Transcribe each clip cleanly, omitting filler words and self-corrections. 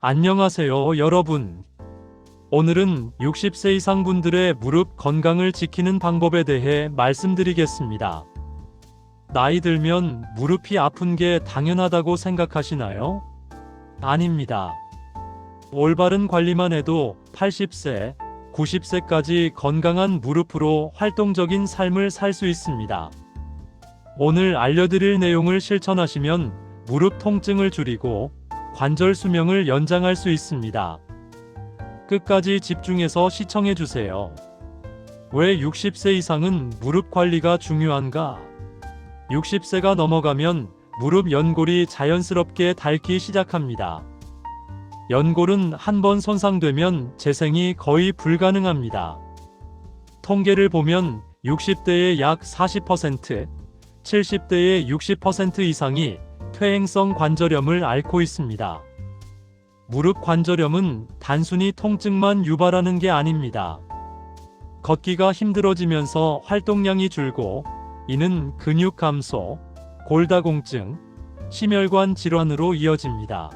안녕하세요, 여러분. 오늘은 60세 이상 분들의 무릎 건강을 지키는 방법에 대해 말씀드리겠습니다. 나이 들면 무릎이 아픈 게 당연하다고 생각하시나요? 아닙니다. 올바른 관리만 해도 80세, 90세까지 건강한 무릎으로 활동적인 삶을 살 수 있습니다. 오늘 알려드릴 내용을 실천하시면 무릎 통증을 줄이고 관절 수명을 연장할 수 있습니다. 끝까지 집중해서 시청해주세요. 왜 60세 이상은 무릎 관리가 중요한가? 60세가 넘어가면 무릎 연골이 자연스럽게 닳기 시작합니다. 연골은 한번 손상되면 재생이 거의 불가능합니다. 통계를 보면 60대의 약 40%, 70대의 60% 이상이 퇴행성 관절염을 앓고 있습니다. 무릎 관절염은 단순히 통증만 유발하는 게 아닙니다. 걷기가 힘들어지면서 활동량이 줄고 이는 근육 감소, 골다공증, 심혈관 질환으로 이어집니다.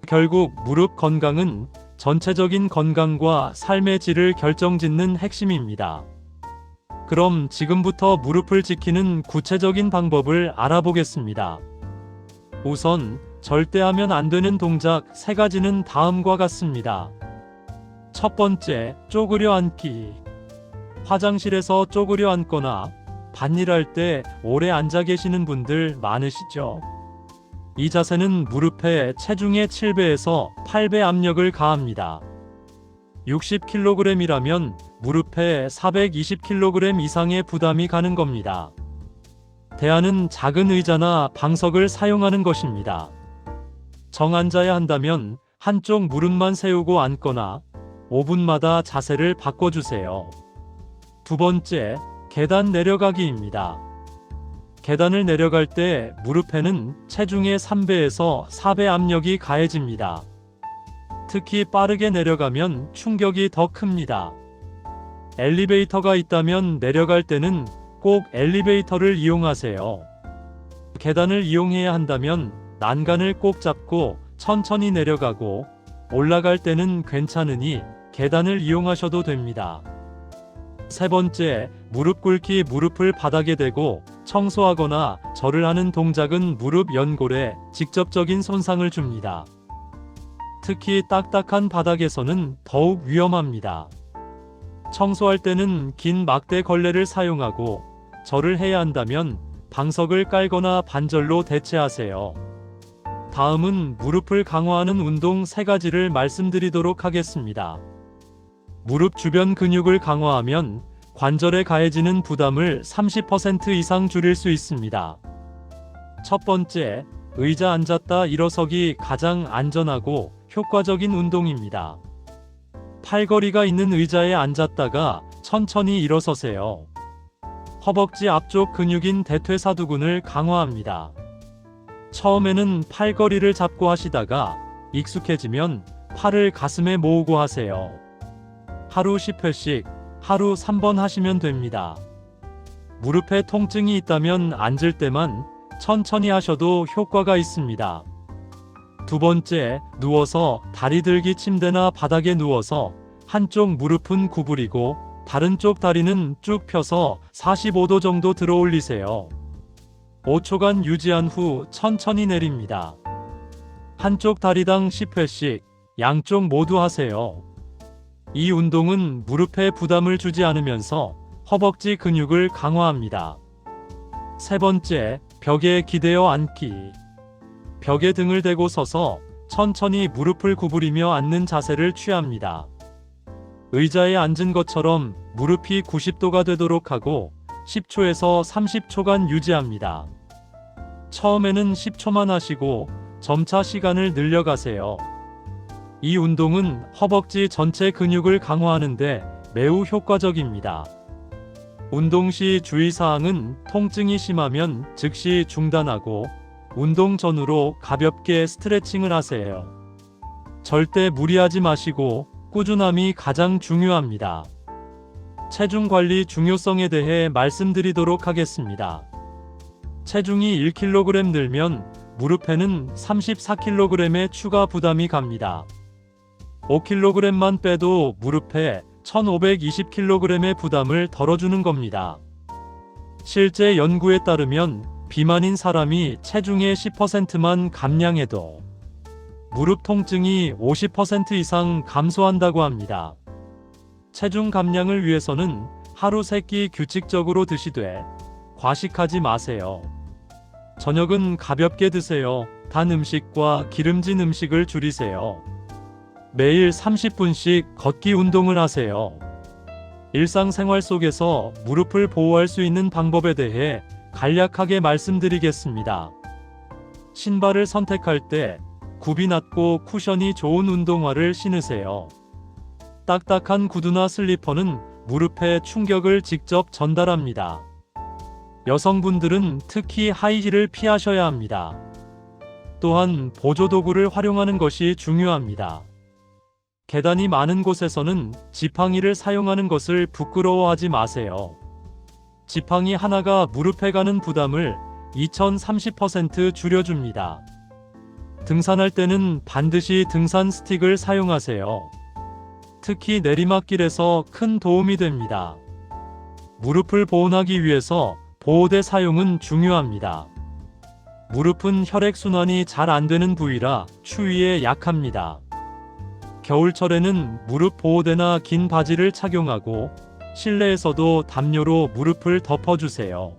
결국 무릎 건강은 전체적인 건강과 삶의 질을 결정짓는 핵심입니다. 그럼 지금부터 무릎을 지키는 구체적인 방법을 알아보겠습니다. 우선 절대 하면 안 되는 동작 3가지는 다음과 같습니다. 첫 번째, 쪼그려 앉기. 화장실에서 쪼그려 앉거나 밭일할 때 오래 앉아 계시는 분들 많으시죠? 이 자세는 무릎에 체중의 7배에서 8배 압력을 가합니다. 60kg이라면 무릎에 420kg 이상의 부담이 가는 겁니다. 대안은 작은 의자나 방석을 사용하는 것입니다. 정앉아야 한다면 한쪽 무릎만 세우고 앉거나 5분마다 자세를 바꿔주세요. 두 번째, 계단 내려가기입니다. 계단을 내려갈 때 무릎에는 체중의 3배에서 4배 압력이 가해집니다. 특히 빠르게 내려가면 충격이 더 큽니다. 엘리베이터가 있다면 내려갈 때는 꼭 엘리베이터를 이용하세요. 계단을 이용해야 한다면 난간을 꼭 잡고 천천히 내려가고 올라갈 때는 괜찮으니 계단을 이용하셔도 됩니다. 세 번째, 무릎 꿇기. 무릎을 바닥에 대고 청소하거나 절을 하는 동작은 무릎 연골에 직접적인 손상을 줍니다. 특히 딱딱한 바닥에서는 더욱 위험합니다. 청소할 때는 긴 막대 걸레를 사용하고 절을 해야 한다면 방석을 깔거나 반절로 대체하세요. 다음은 무릎을 강화하는 운동 3가지를 말씀드리도록 하겠습니다. 무릎 주변 근육을 강화하면 관절에 가해지는 부담을 30% 이상 줄일 수 있습니다. 첫 번째, 의자 앉았다 일어서기. 가장 안전하고 효과적인 운동입니다. 팔걸이가 있는 의자에 앉았다가 천천히 일어서세요. 허벅지 앞쪽 근육인 대퇴사두근을 강화합니다. 처음에는 팔걸이를 잡고 하시다가 익숙해지면 팔을 가슴에 모으고 하세요. 하루 10회씩 하루 3번 하시면 됩니다. 무릎에 통증이 있다면 앉을 때만 천천히 하셔도 효과가 있습니다. 두 번째, 누워서 다리 들기. 침대나 바닥에 누워서 한쪽 무릎은 구부리고 다른 쪽 다리는 쭉 펴서 45도 정도 들어 올리세요. 5초간 유지한 후 천천히 내립니다. 한쪽 다리당 10회씩 양쪽 모두 하세요. 이 운동은 무릎에 부담을 주지 않으면서 허벅지 근육을 강화합니다. 세 번째, 벽에 기대어 앉기. 벽에 등을 대고 서서 천천히 무릎을 구부리며 앉는 자세를 취합니다. 의자에 앉은 것처럼 무릎이 90도가 되도록 하고 10초에서 30초간 유지합니다. 처음에는 10초만 하시고 점차 시간을 늘려가세요. 이 운동은 허벅지 전체 근육을 강화하는데 매우 효과적입니다. 운동 시 주의사항은 통증이 심하면 즉시 중단하고 운동 전후로 가볍게 스트레칭을 하세요. 절대 무리하지 마시고 꾸준함이 가장 중요합니다. 체중 관리 중요성에 대해 말씀드리도록 하겠습니다. 체중이 1kg 늘면 무릎에는 34kg의 추가 부담이 갑니다. 5kg만 빼도 무릎에 1520kg의 부담을 덜어주는 겁니다. 실제 연구에 따르면 비만인 사람이 체중의 10%만 감량해도 무릎 통증이 50% 이상 감소한다고 합니다. 체중 감량을 위해서는 하루 3끼 규칙적으로 드시되 과식하지 마세요. 저녁은 가볍게 드세요. 단 음식과 기름진 음식을 줄이세요. 매일 30분씩 걷기 운동을 하세요. 일상생활 속에서 무릎을 보호할 수 있는 방법에 대해 간략하게 말씀드리겠습니다. 신발을 선택할 때 굽이 낮고 쿠션이 좋은 운동화를 신으세요. 딱딱한 구두나 슬리퍼는 무릎에 충격을 직접 전달합니다. 여성분들은 특히 하이힐을 피하셔야 합니다. 또한 보조도구를 활용하는 것이 중요합니다. 계단이 많은 곳에서는 지팡이를 사용하는 것을 부끄러워하지 마세요. 지팡이 하나가 무릎에 가는 부담을 2030% 줄여줍니다. 등산할 때는 반드시 등산 스틱을 사용하세요. 특히 내리막길에서 큰 도움이 됩니다. 무릎을 보온하기 위해서 보호대 사용은 중요합니다. 무릎은 혈액순환이 잘 안 되는 부위라 추위에 약합니다. 겨울철에는 무릎 보호대나 긴 바지를 착용하고 실내에서도 담요로 무릎을 덮어주세요.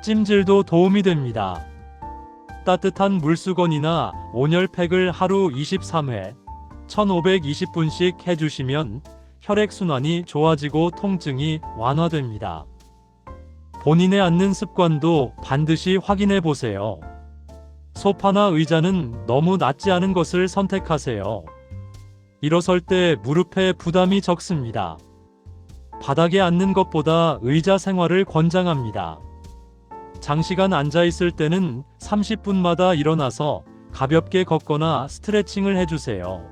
찜질도 도움이 됩니다. 따뜻한 물수건이나 온열팩을 하루 23회, 1520분씩 해주시면 혈액순환이 좋아지고 통증이 완화됩니다. 본인의 앉는 습관도 반드시 확인해 보세요. 소파나 의자는 너무 낮지 않은 것을 선택하세요. 일어설 때 무릎에 부담이 적습니다. 바닥에 앉는 것보다 의자 생활을 권장합니다. 장시간 앉아 있을 때는 30분마다 일어나서 가볍게 걷거나 스트레칭을 해주세요.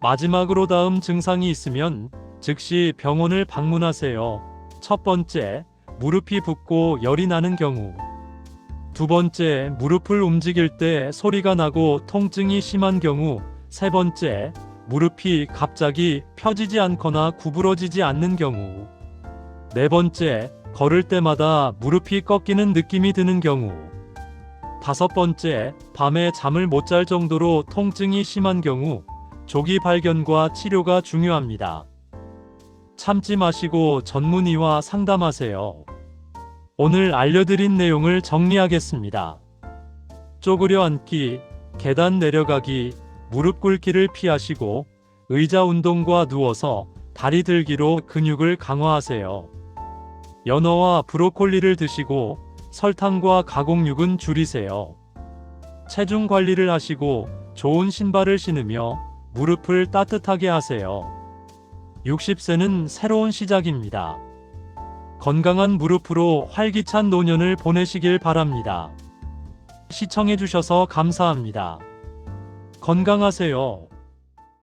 마지막으로 다음 증상이 있으면 즉시 병원을 방문하세요. 첫 번째, 무릎이 붓고 열이 나는 경우. 두 번째, 무릎을 움직일 때 소리가 나고 통증이 심한 경우. 세 번째, 무릎이 갑자기 펴지지 않거나 구부러지지 않는 경우. 네 번째, 걸을 때마다 무릎이 꺾이는 느낌이 드는 경우. 다섯 번째, 밤에 잠을 못 잘 정도로 통증이 심한 경우. 조기 발견과 치료가 중요합니다. 참지 마시고 전문의와 상담하세요. 오늘 알려드린 내용을 정리하겠습니다. 쪼그려 앉기, 계단 내려가기, 무릎 꿇기를 피하시고 의자 운동과 누워서 다리 들기로 근육을 강화하세요. 연어와 브로콜리를 드시고 설탕과 가공육은 줄이세요. 체중 관리를 하시고 좋은 신발을 신으며 무릎을 따뜻하게 하세요. 60세는 새로운 시작입니다. 건강한 무릎으로 활기찬 노년을 보내시길 바랍니다. 시청해주셔서 감사합니다. 건강하세요.